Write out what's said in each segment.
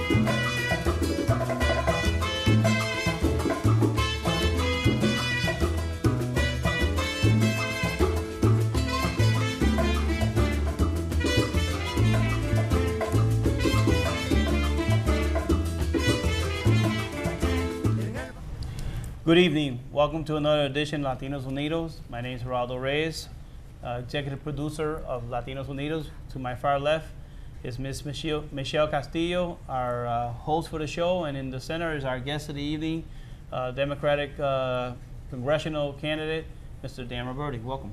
Good evening. Welcome to another edition of Latinos Unidos. My name is Geraldo Reyes, executive producer of Latinos Unidos. To my far left is Ms. Michelle Castillo, our host for the show, and in the center is our guest of the evening, Democratic congressional candidate, Mr. Dan Roberti. Welcome.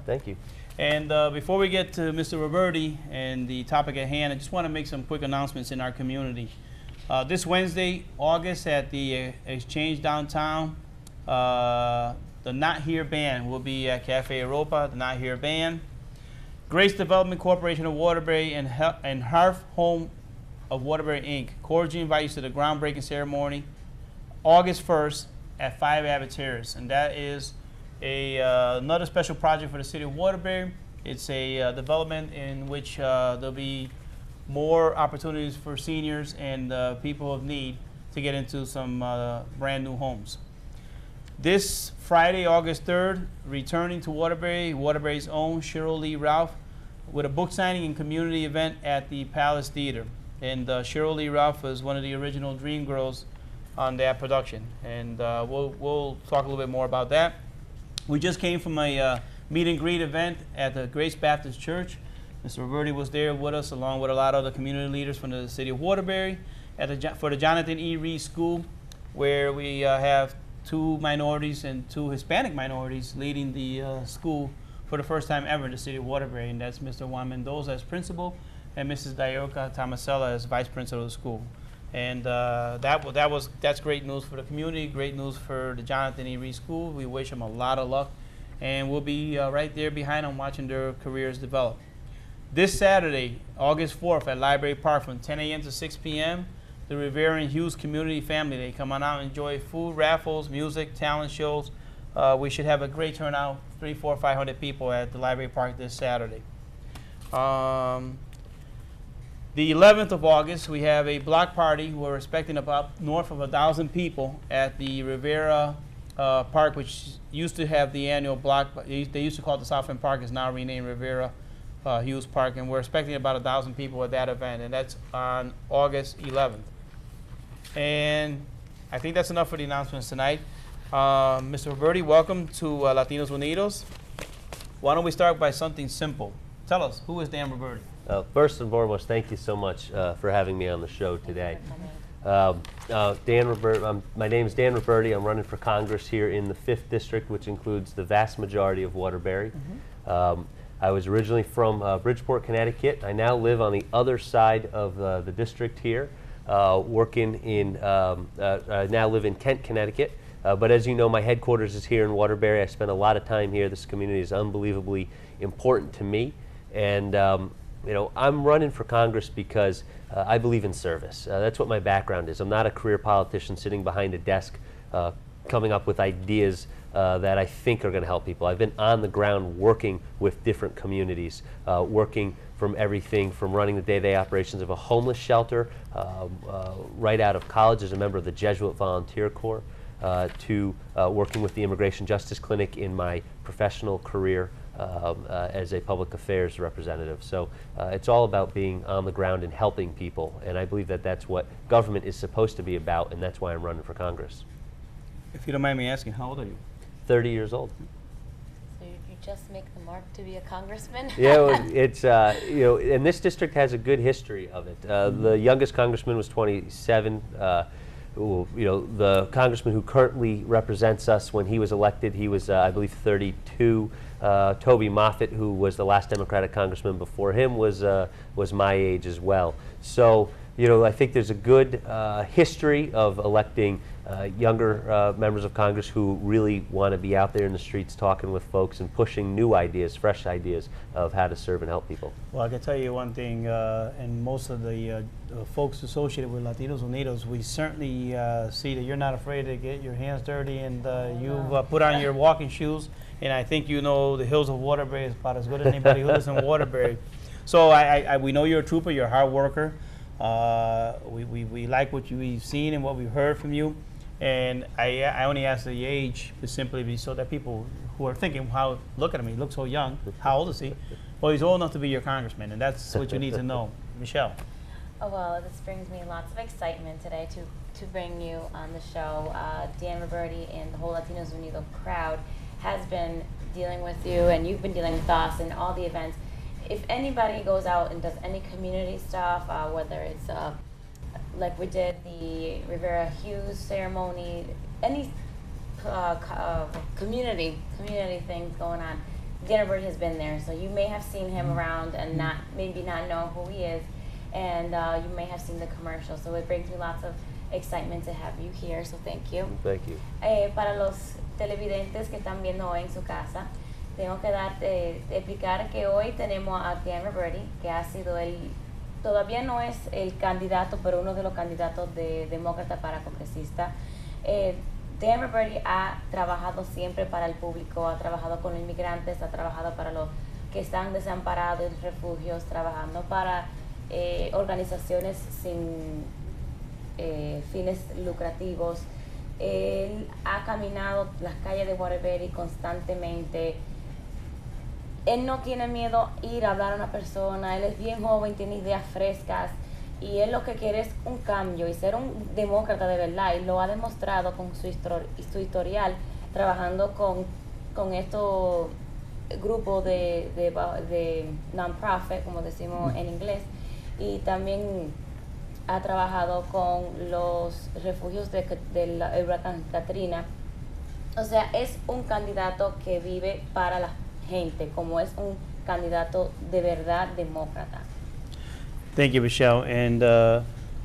Thank you. And before we get to Mr. Roberti and the topic at hand, I just want to make some quick announcements in our community. This Wednesday, August, at the Exchange downtown, the Not Here Band will be at Cafe Europa, the Not Here Band. Grace Development Corporation of Waterbury and Hearth Home of Waterbury, Inc. cordially invite you to the groundbreaking ceremony August 1st at 5 Abbott Terrace. And that is another special project for the city of Waterbury. It's a development in which there'll be more opportunities for seniors and people of need to get into some brand new homes. This Friday, August 3rd, returning to Waterbury, Waterbury's own Cheryl Lee Ralph, with a book signing and community event at the Palace Theater. And Cheryl Lee Ralph was one of the original Dream Girls on that production. And we'll talk a little bit more about that. We just came from a meet and greet event at the Grace Baptist Church. Mr. Roberti was there with us, along with a lot of other community leaders from the city of Waterbury, for the Jonathan E. Reed School, where we have 2 minorities and 2 Hispanic minorities leading the school for the first time ever in the city of Waterbury, and that's Mr. Juan Mendoza as principal and Mrs. Dayoka Tomasella as vice principal of the school. And that's great news for the community, great news for the Jonathan E. Reed School. We wish them a lot of luck, and we'll be right there behind them watching their careers develop. This Saturday, August 4th at Library Park from 10 a.m. to 6 p.m., the Rivera and Hughes Community Family Day. Come on out and enjoy food, raffles, music, talent shows. We should have a great turnout, 300, 400, 500 people at the Library Park this Saturday. The 11th of August, we have a block party. We're expecting about north of 1,000 people at the Rivera Park, which used to have the annual block. They used to call it the South End Park. It's now renamed Rivera Hughes Park, and we're expecting about 1,000 people at that event, and that's on August 11th. And I think that's enough for the announcements tonight. Mr. Roberti, welcome to Latinos Unidos. Why don't we start by something simple? Tell us, who is Dan Roberti? First and foremost, thank you so much for having me on the show today. My name is Dan Roberti. I'm running for Congress here in the 5th District, which includes the vast majority of Waterbury. I was originally from Bridgeport, Connecticut. I now live on the other side of the district here, I now live in Kent, Connecticut. But as you know, my headquarters is here in Waterbury. I spend a lot of time here. This community is unbelievably important to me. And I'm running for Congress because I believe in service. That's what my background is. I'm not a career politician sitting behind a desk coming up with ideas that I think are going to help people. I've been on the ground working with different communities, working from everything from running the day-to-day operations of a homeless shelter right out of college as a member of the Jesuit Volunteer Corps, to working with the Immigration Justice Clinic in my professional career as a public affairs representative. So it's all about being on the ground and helping people, and I believe that that's what government is supposed to be about, and that's why I'm running for Congress. If you don't mind me asking, how old are you? 30 years old. So you just make the mark to be a congressman? Yeah, well, it's, and this district has a good history of it. The youngest congressman was 27. The congressman who currently represents us, when he was elected, he was, I believe, 32. Toby Moffett, who was the last Democratic congressman before him, was my age as well. So, I think there's a good history of electing younger members of Congress who really want to be out there in the streets talking with folks and pushing new ideas, fresh ideas of how to serve and help people. Well, I can tell you one thing, and most of the folks associated with Latinos Unidos, we certainly see that you're not afraid to get your hands dirty, and you've put on your walking shoes, and I think you know the hills of Waterbury is about as good as anybody who lives in Waterbury. So we know you're a trooper, you're a hard worker. We like what we've seen and what we've heard from you. And I only ask the age simply so that people who are thinking, look at him, he looks so young. How old is he? Well, he's old enough to be your congressman, and that's what you need to know. Michelle. Oh, well, this brings me lots of excitement today to bring you on the show. Dan Roberti and the whole Latinos Unido crowd has been dealing with you, and you've been dealing with us and all the events. If anybody goes out and does any community stuff, whether it's like we did the Rivera Hughes ceremony, any community things going on, Dan Roberti has been there. So you may have seen him around and maybe not know who he is, and you may have seen the commercial. So it brings me lots of excitement to have you here. So thank you. Thank you. Para los televidentes que están viendo hoy en su casa, tengo que explicar que hoy tenemos a Dan Roberti, que ha sido todavía no es el candidato, pero uno de los candidatos de demócrata para congresista. Dan Roberti ha trabajado siempre para el público, ha trabajado con los inmigrantes, ha trabajado para los que están desamparados en refugios, trabajando para organizaciones sin fines lucrativos. Él ha caminado las calles de Waterbury constantemente. Él no tiene miedo ir a hablar a una persona. Él es bien joven, tiene ideas frescas, y él lo que quiere es un cambio y ser un demócrata de verdad, y lo ha demostrado con su historial trabajando con estos grupos de non-profit, como decimos en inglés, y también ha trabajado con los refugios del huracán Katrina. O sea, es un candidato que vive para la gente, como es un candidato de verdad demócrata. Thank you, Michelle. And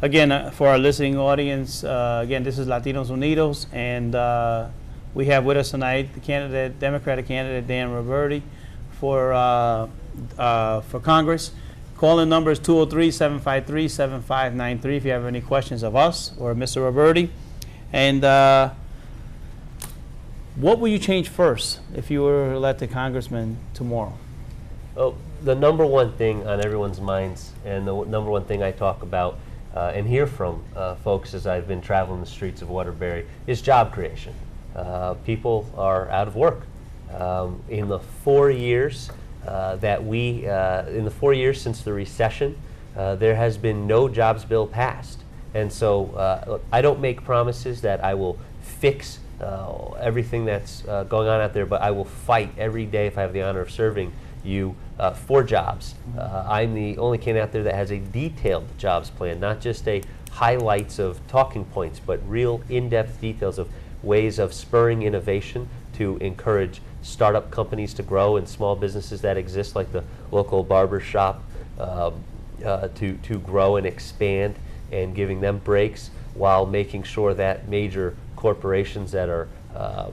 again, for our listening audience, again, this is Latinos Unidos, and we have with us tonight the Democratic candidate Dan Roberti for Congress. Call-in number is 203-753-7593 if you have any questions of us or Mr. Roberti. And what will you change first if you were elected congressman tomorrow? Oh, the number one thing on everyone's minds, and the number one thing I talk about and hear from folks as I've been traveling the streets of Waterbury, is job creation. People are out of work. In the 4 years in the 4 years since the recession, there has been no jobs bill passed. And so look, I don't make promises that I will fix everything that's going on out there, but I will fight every day, if I have the honor of serving you, for jobs. I'm the only candidate out there that has a detailed jobs plan, not just a highlights of talking points, but real in-depth details of ways of spurring innovation to encourage startup companies to grow and small businesses that exist, like the local barber shop, to grow and expand, and giving them breaks while making sure that major corporations that are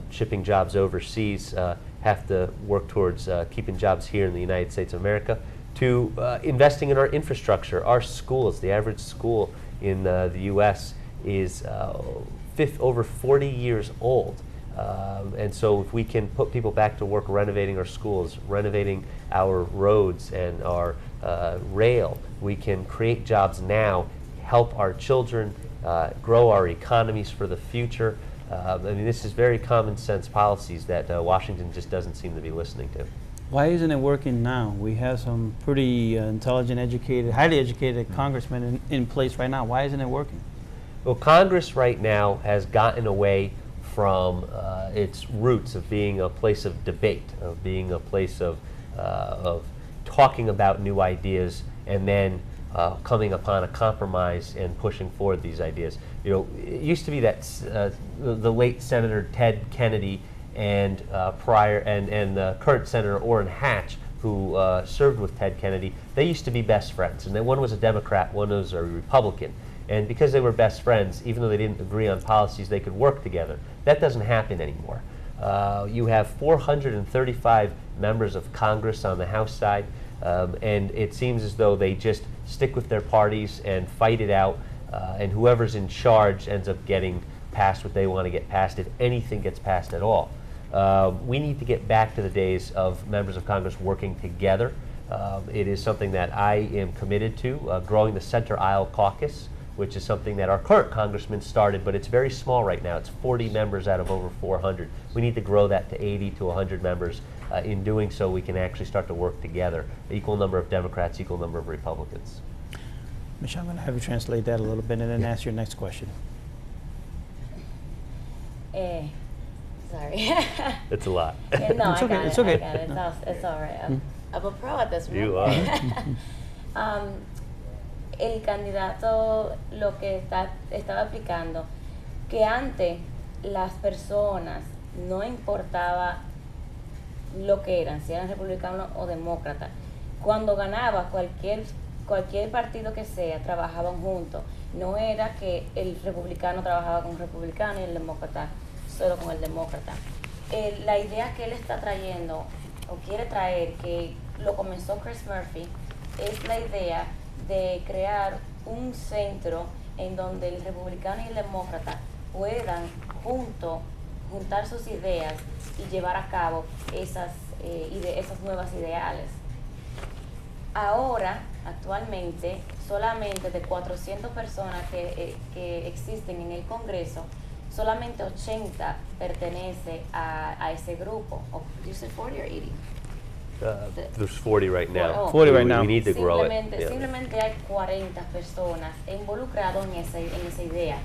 shipping jobs overseas have to work towards keeping jobs here in the United States of America, to investing in our infrastructure. Our schools, the average school in the U.S. is over 40 years old. And so if we can put people back to work renovating our schools, renovating our roads and our rail, we can create jobs now, help our children, grow our economies for the future. I mean, this is very common sense policies that Washington just doesn't seem to be listening to. Why isn't it working now? We have some pretty intelligent, educated, highly educated congressmen in place right now. Why isn't it working? Well, Congress right now has gotten away from its roots of being a place of debate, of being a place of talking about new ideas and then coming upon a compromise and pushing forward these ideas. You know, it used to be that the late Senator Ted Kennedy and the current Senator Orrin Hatch, who served with Ted Kennedy, they used to be best friends. And then one was a Democrat, one was a Republican. And because they were best friends, even though they didn't agree on policies, they could work together. That doesn't happen anymore. You have 435 members of Congress on the House side, and it seems as though they just stick with their parties and fight it out, and whoever's in charge ends up getting passed what they want to get passed, if anything gets passed at all. We need to get back to the days of members of Congress working together It is something that I am committed to, growing the Center Aisle Caucus, which is something that our current congressman started, but it's very small right now. It's 40 members out of over 400. We need to grow that to 80 to 100 members. In doing so, we can actually start to work together. Equal number of Democrats, equal number of Republicans. Michelle, I'm going to have you translate that a little bit and then ask your next question. Sorry. It's a lot. Yeah, no, It's I okay, got it's it. okay. I got it. It's all right. I'm a pro at this. You remember? El candidato lo que estaba explicando que antes las personas no importaba lo que eran, si eran republicanos o demócratas. Cuando ganaba cualquier partido que sea, trabajaban juntos. No era que el republicano trabajaba con el republicano y el demócrata solo con el demócrata. La idea que él está trayendo o quiere traer, que lo comenzó Chris Murphy, es la idea de crear un centro en donde el republicano y el demócrata puedan juntar sus ideas y llevar a cabo esas nuevas ideales. Ahora, actualmente, solamente de 400 personas que existen en el Congreso, solamente 80 pertenece a ese grupo. Do you say 40 or 80? There's 40 right now. 40 right now. We need to grow it. Simplemente hay 40 personas involucradas en esa idea.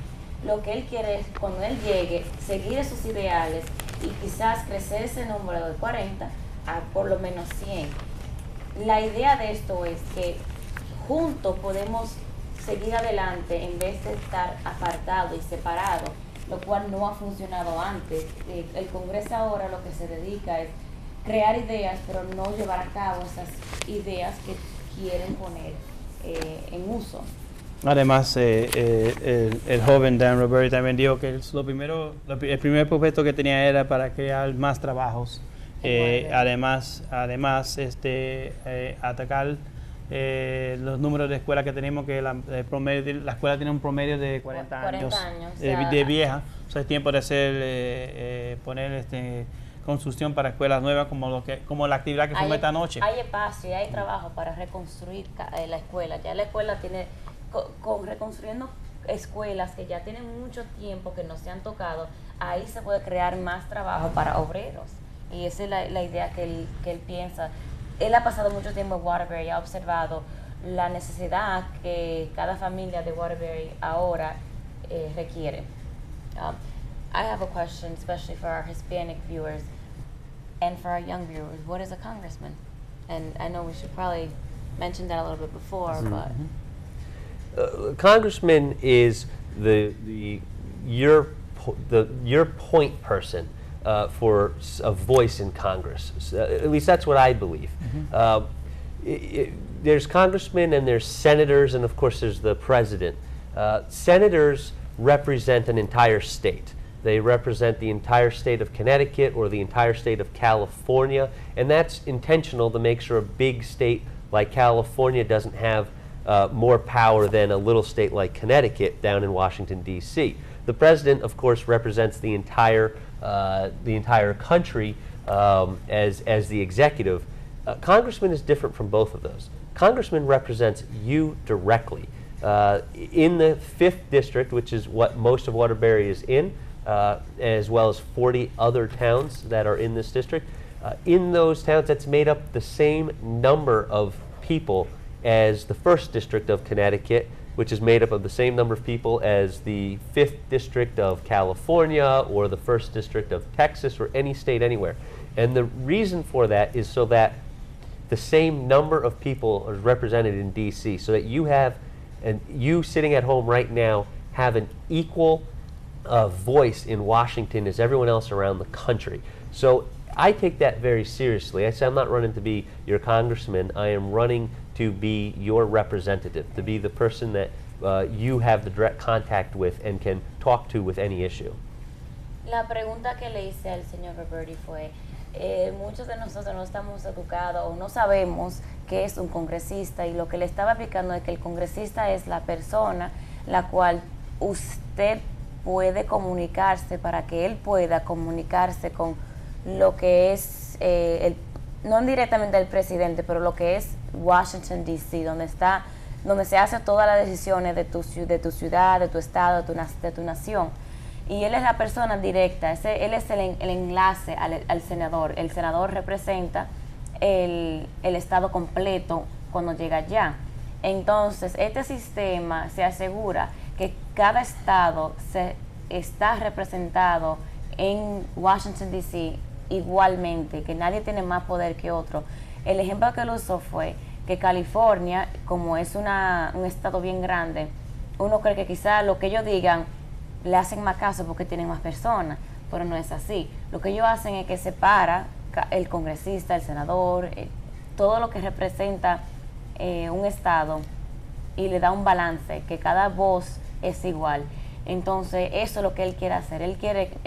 Lo que él quiere es, cuando él llegue, seguir esos ideales y quizás crecer ese número de 40 a por lo menos 100. La idea de esto es que juntos podemos seguir adelante en vez de estar apartados y separados, lo cual no ha funcionado antes. El Congreso ahora lo que se dedica es crear ideas, pero no llevar a cabo esas ideas que quieren poner en uso. Además, el joven Dan Roberti también dijo que el primer proyecto que tenía era para crear más trabajos. Además, atacar los números de escuelas que tenemos, que la escuela tiene un promedio de 40 años de vieja. O sea, es tiempo de poner construcción para escuelas nuevas, como la actividad que fuimos esta noche. Hay espacio y hay trabajo para reconstruir la escuela. Ya la escuela tiene, reconstruyendo escuelas que ya tienen mucho tiempo que no se han tocado, ahí se puede crear más trabajo para obreros. Y esa es la idea que él piensa. Él ha pasado mucho tiempo en Waterbury y ha observado la necesidad que cada familia de Waterbury ahora requiere. I have a question, especially for our Hispanic viewers and for our young viewers. What is a congressman? And I know we should probably mention that a little bit before, but Congressman is your point person for a voice in Congress. At least that's what I believe. There's congressmen and there's senators, and of course there's the president. Senators represent an entire state. They represent the entire state of Connecticut or the entire state of California, and that's intentional to make sure a big state like California doesn't have more power than a little state like Connecticut down in Washington, D.C. The president, of course, represents the entire country as the executive. Congressman is different from both of those. Congressman represents you directly. In the 5th district, which is what most of Waterbury is in, as well as 40 other towns that are in this district. In those towns, that's made up the same number of people as the 1st district of Connecticut, which is made up of the same number of people as the 5th district of California or the 1st district of Texas or any state anywhere. And the reason for that is so that the same number of people are represented in DC, so that you have, and you sitting at home right now have an equal voice in Washington as everyone else around the country. So I take that very seriously. I say I'm not running to be your congressman. I am running to be your representative, to be the person that you have the direct contact with and can talk to with any issue. La pregunta que le hice al señor Roberti fue, muchos de nosotros no estamos educados o no sabemos qué es un congresista, y lo que le estaba explicando es que el congresista es la persona la cual usted puede comunicarse para que él pueda comunicarse con lo que es no directamente del presidente, pero lo que es Washington, D.C., donde se hace todas las decisiones de tu ciudad, de tu estado, de tu nación. Y él es la persona directa, él es el enlace al senador. El senador representa el estado completo cuando llega allá. Entonces, este sistema se asegura que cada estado está representado en Washington, D.C. igualmente, que nadie tiene más poder que otro. El ejemplo que él usó fue que California, como es un estado bien grande, uno cree que quizá lo que ellos digan le hacen más caso porque tienen más personas, pero no es así. Lo que ellos hacen es que separa el congresista, el senador, todo lo que representa un estado, y le da un balance, que cada voz es igual. Entonces eso es lo que él quiere hacer. Él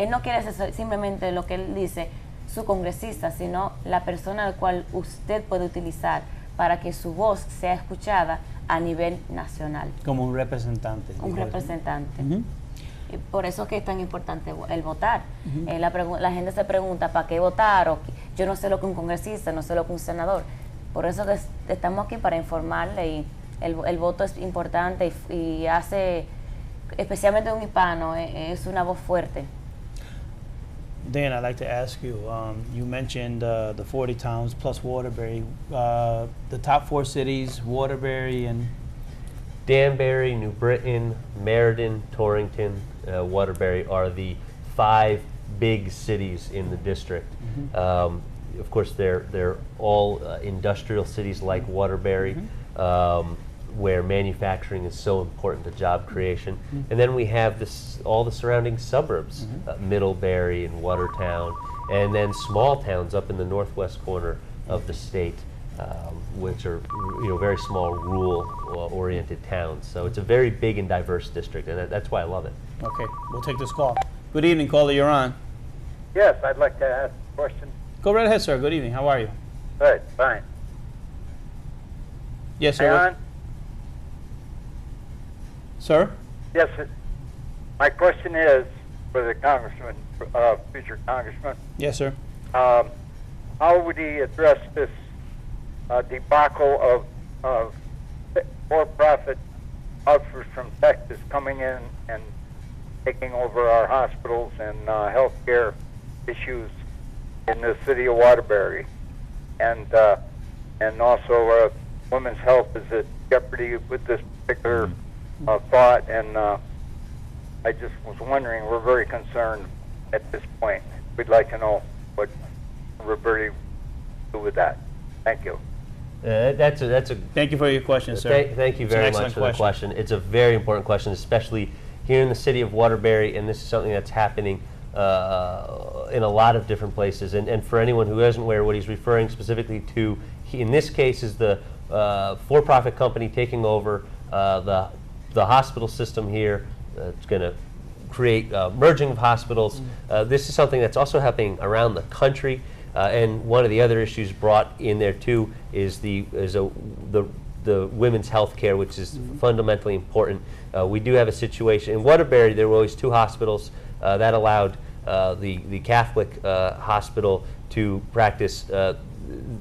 no quiere ser simplemente lo que él dice, su congresista, sino la persona al cual usted puede utilizar para que su voz sea escuchada a nivel nacional. Como un representante. Un representante. Uh-huh. Y por eso es que es tan importante el votar. La gente se pregunta, ¿para qué votar? Yo no sé lo que un congresista, no sé lo que un senador. Por eso que estamos aquí, para informarle, y el voto es importante y hace, especialmente un hispano, es una voz fuerte. Dan, I'd like to ask you, you mentioned the 40 towns plus Waterbury. The top 4 cities, Waterbury and... Danbury, New Britain, Meriden, Torrington, Waterbury are the 5 big cities in the district. Mm-hmm. Of course, they're all industrial cities like Waterbury, where manufacturing is so important to job creation. And then we have all the surrounding suburbs, Middlebury and Watertown, and then small towns up in the northwest corner of the state, which are very small, rural-oriented towns. So it's a very big and diverse district, and that's why I love it. Okay, we'll take this call. Good evening, caller, you're on. Yes, I'd like to ask a question. Go right ahead, sir. Good evening. How are you? Good, fine. Yes, Am I sir. on? Sir? Yes, my question is for the congressman, future congressman. Yes, sir. How would he address this debacle of for-profit outfits from Texas coming in and taking over our hospitals and healthcare issues in the city of Waterbury, and also women's health is at jeopardy with this particular thought, and I just was wondering, we're very concerned at this point. We'd like to know what Roberti will do with that. Thank you. That's a Thank you for your question, sir. Thank you It's an very excellent much for the question. It's a very important question, especially here in the city of Waterbury, and this is something that's happening in a lot of different places. And for anyone who isn't aware, what he's referring specifically to, in this case, is the for-profit company taking over the hospital system here. It's going to create merging of hospitals. This is something that's also happening around the country. And one of the other issues brought in there too is the women's health care, which is fundamentally important. We do have a situation in Waterbury. There were always 2 hospitals that allowed the Catholic hospital to practice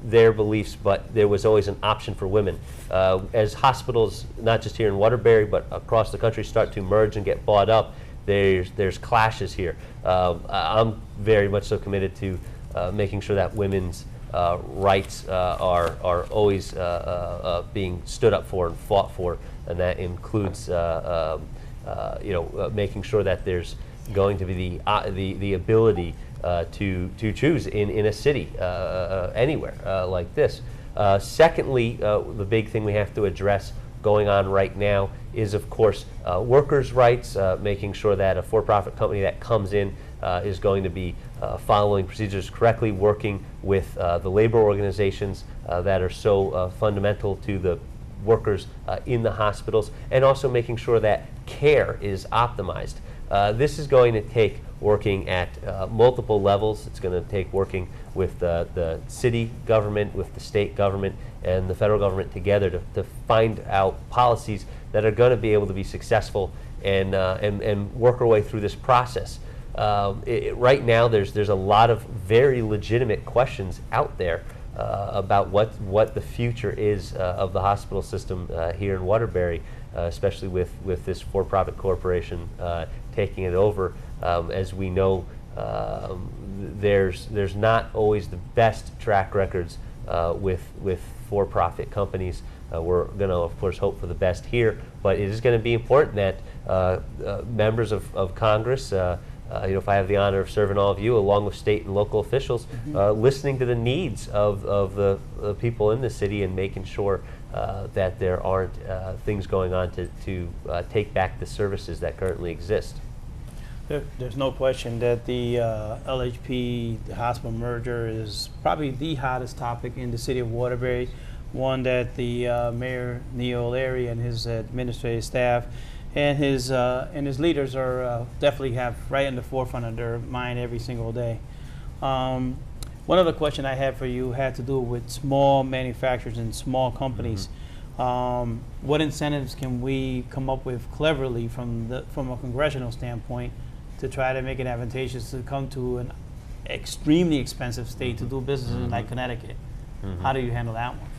their beliefs, but there was always an option for women. As hospitals, not just here in Waterbury, but across the country, start to merge and get bought up, there's clashes here. I'm very much so committed to making sure that women's rights are always being stood up for and fought for, and that includes making sure that there's going to be the ability to choose in a city anywhere like this. Secondly, the big thing we have to address going on right now is, of course, workers' rights, making sure that a for-profit company that comes in is going to be following procedures correctly, working with the labor organizations that are so fundamental to the workers in the hospitals, and also making sure that care is optimized. This is going to take working at multiple levels. It's going to take working with the city government, with the state government, and the federal government together to find out policies that are going to be able to be successful and work our way through this process. Right now, there's a lot of very legitimate questions out there about what the future is of the hospital system here in Waterbury, especially with this for-profit corporation taking it over. As we know, there's not always the best track records with for-profit companies. We're going to, of course, hope for the best here, but it is going to be important that members of Congress, if I have the honor of serving all of you, along with state and local officials, listening to the needs of the people in the city and making sure that there aren't things going on to take back the services that currently exist. There's no question that the LHP hospital merger is probably the hottest topic in the city of Waterbury, one that the Mayor Neil Larry and his administrative staff and his leaders are definitely have right in the forefront of their mind every single day. One other question I had for you had to do with small manufacturers and small companies. What incentives can we come up with cleverly from a congressional standpoint to try to make it advantageous to come to an extremely expensive state to do business like Connecticut? How do you handle that one?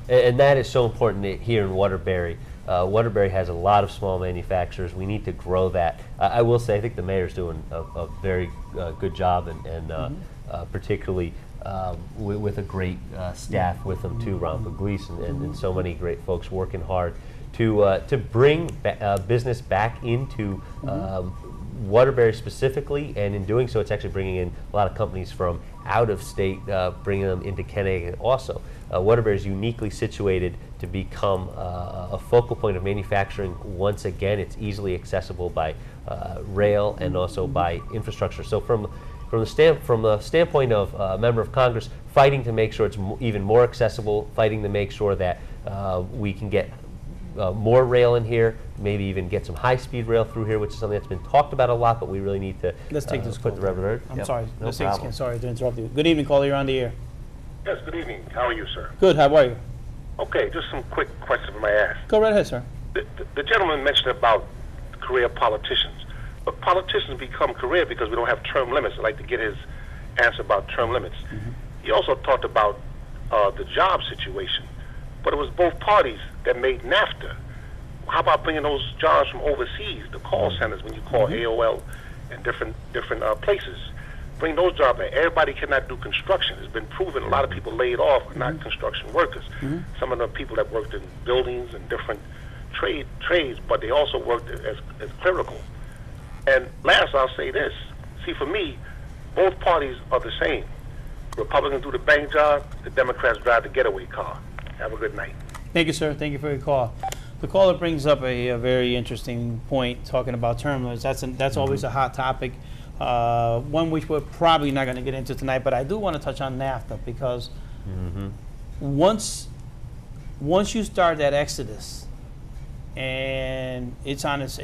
And that is so important here in Waterbury. Waterbury has a lot of small manufacturers. We need to grow that. I will say I think the mayor's doing a very good job, and particularly with a great staff with them too, Ron Pugliese and so many great folks working hard to bring business back into Waterbury specifically, and in doing so, it's actually bringing in a lot of companies from out of state, bringing them into Connecticut also. Waterbury is uniquely situated to become a focal point of manufacturing. Once again, it's easily accessible by rail and also by infrastructure. So from the standpoint of a member of Congress, fighting to make sure it's even more accessible, fighting to make sure that we can get more rail in here, maybe even get some high-speed rail through here, which is something that's been talked about a lot, but we really need to Let's take this put the call. rubber. I'm Yep, sorry. no Let's take this problem. again. Sorry to interrupt you. Good evening, caller. You're on the air. Yes, good evening. How are you, sir? Good. How are you? Okay, just some quick questions I may ask. Go right ahead, sir. The gentleman mentioned about career politicians, but politicians become career because we don't have term limits. I'd like to get his answer about term limits. He also talked about the job situation, but it was both parties that made NAFTA. How about bringing those jobs from overseas, the call centers when you call AOL and different places? Bring those jobs in. Everybody cannot do construction. It's been proven a lot of people laid off are not construction workers. Some of the people that worked in buildings and different trades, but they also worked as clerical. And last, I'll say this. See, for me, both parties are the same. Republicans do the bank job, the Democrats drive the getaway car. Have a good night. Thank you, sir. Thank you for your call. The caller brings up a very interesting point, talking about term limits. That's always a hot topic, one which we're probably not going to get into tonight. But I do want to touch on NAFTA because once you start that exodus, and it's on its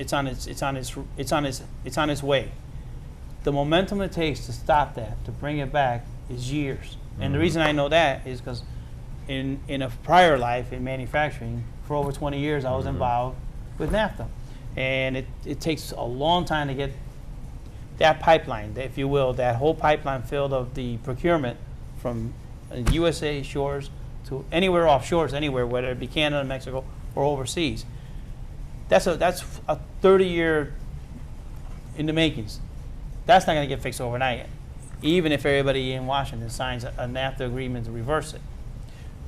way, the momentum it takes to stop that, to bring it back, is years. And the reason I know that is because in a prior life in manufacturing, for over 20 years, I was involved with NAFTA. And it takes a long time to get that pipeline, if you will, that whole pipeline filled of the procurement from USA shores to anywhere offshores, anywhere, whether it be Canada, Mexico, or overseas. That's a 30-year in the makings. That's not going to get fixed overnight, even if everybody in Washington signs a NAFTA agreement to reverse it.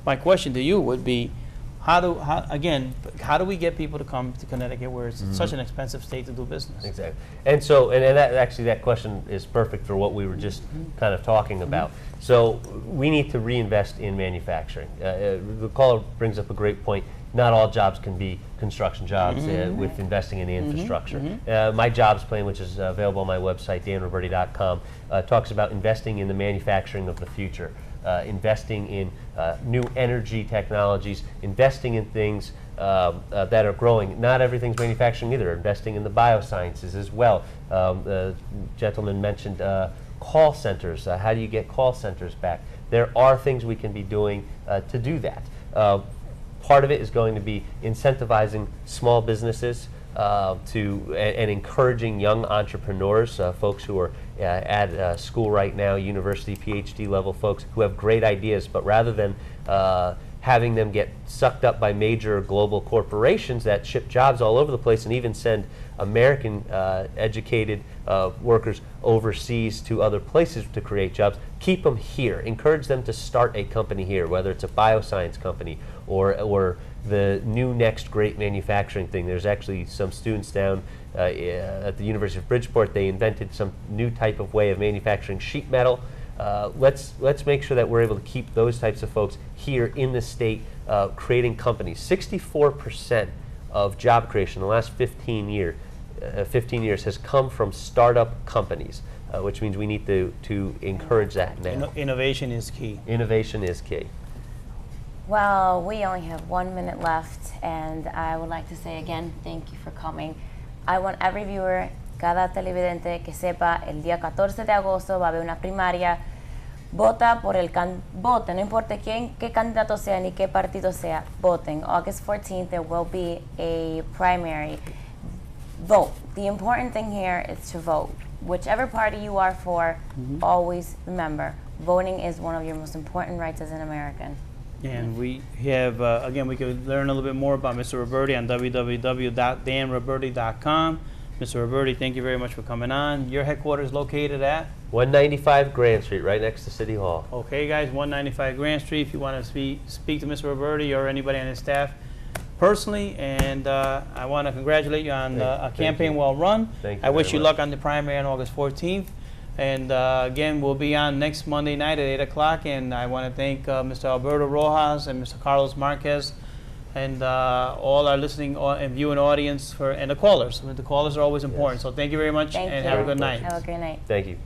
My question to you would be, how do we get people to come to Connecticut, where it's such an expensive state to do business? Exactly. And so, and that question is perfect for what we were just kind of talking about. So we need to reinvest in manufacturing. The caller brings up a great point. Not all jobs can be construction jobs with investing in the infrastructure. My jobs plan, which is available on my website, danroberti.com, talks about investing in the manufacturing of the future. Investing in new energy technologies, investing in things that are growing. Not everything's manufacturing either. Investing in the biosciences as well. The gentleman mentioned call centers. How do you get call centers back? There are things we can be doing to do that. Part of it is going to be incentivizing small businesses and encouraging young entrepreneurs, folks who are at school right now, university, PhD level folks who have great ideas, but rather than having them get sucked up by major global corporations that ship jobs all over the place and even send American educated workers overseas to other places to create jobs, keep them here. Encourage them to start a company here, whether it's a bioscience company or the new next great manufacturing thing. There's actually some students down at the University of Bridgeport. They invented some new type of way of manufacturing sheet metal. Let's make sure that we're able to keep those types of folks here in the state, creating companies. 64% of job creation in the last 15 years has come from startup companies, which means we need to encourage that now. Innovation is key. Innovation is key. Well, we only have 1 minute left, and I would like to say again, thank you for coming. I want every viewer, cada televidente que sepa, el día 14 de agosto va a haber una primaria. Vota por voten, no importa qué candidato sea ni qué partido sea, voten. August 14th there will be a primary. Vote. The important thing here is to vote. Whichever party you are for, always remember, voting is one of your most important rights as an American. And we have, again, we could learn a little bit more about Mr. Roberti on www.danroberti.com. Mr. Roberti, thank you very much for coming on. Your headquarters located at? 195 Grand Street, right next to City Hall. Okay, guys, 195 Grand Street. If you want to speak to Mr. Roberti or anybody on his staff personally, and I want to congratulate you on a campaign well run. Thank you I wish very you much. luck on the primary on August 14th. And again, we'll be on next Monday night at 8 o'clock. And I want to thank Mr. Alberto Rojas and Mr. Carlos Marquez and all our listening and viewing audience and the callers. The callers are always important. So thank you very much Thank and you. have a good night. Have a great night. Thank you.